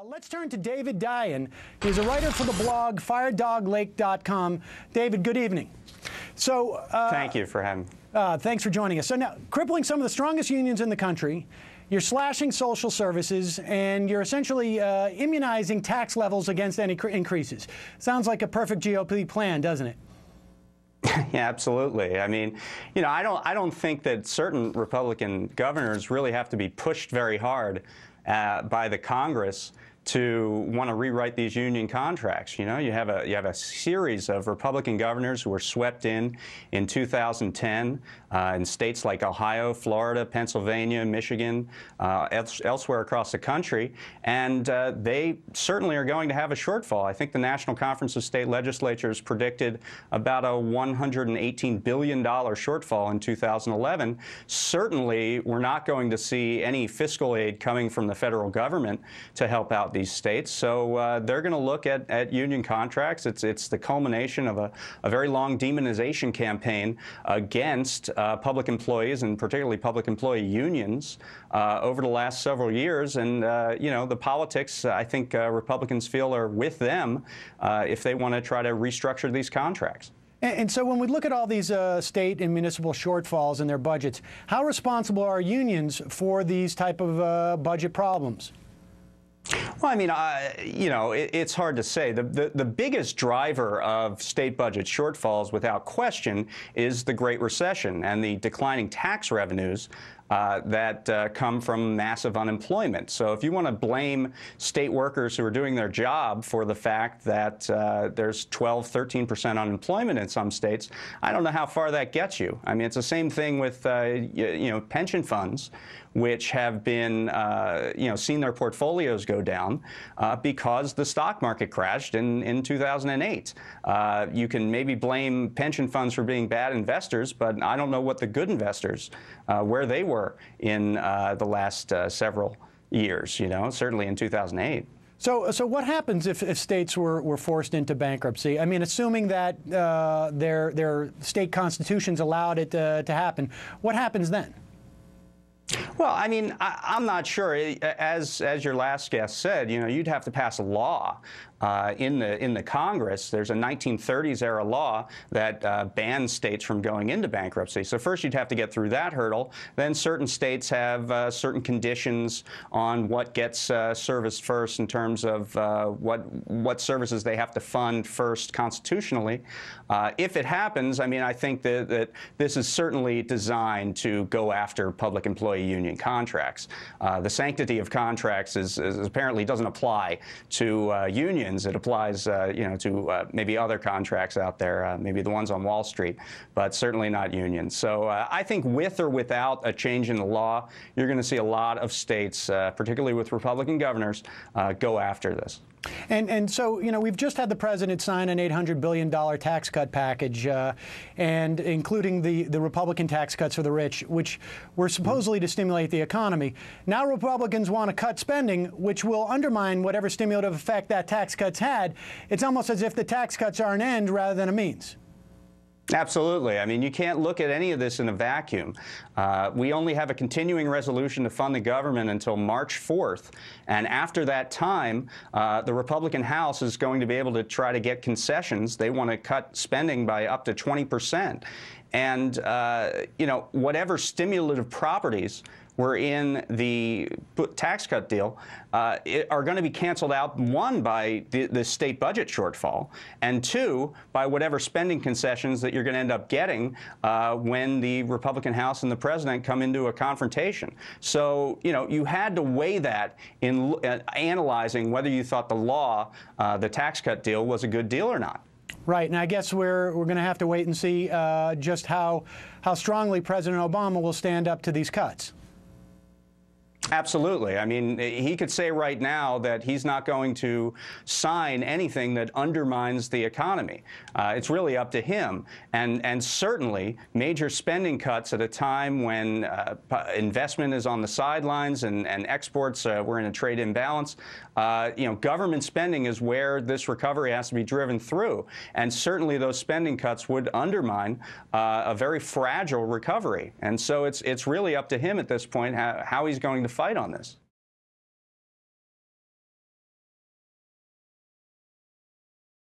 Let's turn to David Dayen. He's a writer for the blog FireDogLake.com. David, good evening. So, thank you for having me. Thanks for joining us. So now, crippling some of the strongest unions in the country, you're slashing social services, and you're essentially immunizing tax levels against any increases. Sounds like a perfect GOP plan, doesn't it? Yeah, absolutely. I mean, you know, I don't think that certain Republican governors really have to be pushed very hard by the Congress to want to rewrite these union contracts. You know, you have a series of Republican governors who were swept in 2010 in states like Ohio, Florida, Pennsylvania, Michigan, elsewhere across the country, and they certainly are going to have a shortfall. I think the National Conference of State Legislatures predicted about a $118 billion shortfall in 2011. Certainly, we're not going to see any fiscal aid coming from the federal government to help out these states. So they're going to look at union contracts. It's the culmination of a very long demonization campaign against public employees, and particularly public employee unions, over the last several years. And you know, the politics, I think Republicans feel, are with them if they want to try to restructure these contracts. And so when we look at all these state and municipal shortfalls in their budgets, how responsible are unions for these type of budget problems? Well, I mean, you know, it's hard to say. The biggest driver of state budget shortfalls, without question, is the Great Recession and the declining tax revenues that come from massive unemployment. So if you want to blame state workers who are doing their job for the fact that there's 12, 13% unemployment in some states, I don't know how far that gets you. I mean, it's the same thing with, you know, pension funds, which have been, you know, seen their portfolios go down because the stock market crashed in 2008. You can maybe blame pension funds for being bad investors, but I don't know what the good investors, where they were in the last several years, you know, certainly in 2008. So what happens if states were forced into bankruptcy? I mean, assuming that their state constitutions allowed it to happen, what happens then? Well, I mean, I'm not sure. As your last guest said, you know, you'd have to pass a law in the Congress. There's a 1930s era law that bans states from going into bankruptcy. So first you'd have to get through that hurdle. Then certain states have certain conditions on what gets serviced first in terms of what services they have to fund first constitutionally. If it happens, I mean, I think that this is certainly designed to go after public employee union contracts. The sanctity of contracts is apparently doesn't apply to unions. It applies, you know, to maybe other contracts out there, maybe the ones on Wall Street, but certainly not unions. So I think with or without a change in the law, you're going to see a lot of states, particularly with Republican governors, go after this. And so, you know, we've just had the president sign an $800 billion tax cut package, and including the Republican tax cuts for the rich, which were supposedly to stimulate the economy. Now Republicans want to cut spending, which will undermine whatever stimulative effect that tax cuts had. It's almost as if the tax cuts are an end rather than a means. Absolutely. I mean, you can't look at any of this in a vacuum. We only have a continuing resolution to fund the government until March 4th. And after that time, the Republican House is going to be able to try to get concessions. They want to cut spending by up to 20%. And, you know, whatever stimulative properties were in the tax cut deal are going to be canceled out, one, by the state budget shortfall, and two, by whatever spending concessions that you're going to end up getting when the Republican House and the president come into a confrontation. So, you know, you had to weigh that in analyzing whether you thought the law, the tax cut deal, was a good deal or not. Right, and I guess we're going to have to wait and see just how strongly President Obama will stand up to these cuts. Absolutely. I mean, he could say right now that he's not going to sign anything that undermines the economy. It's really up to him. And certainly major spending cuts at a time when investment is on the sidelines and exports, we're in a trade imbalance. You know, government spending is where this recovery has to be driven through. And certainly those spending cuts would undermine a very fragile recovery. And so it's really up to him at this point how he's going to fight on this.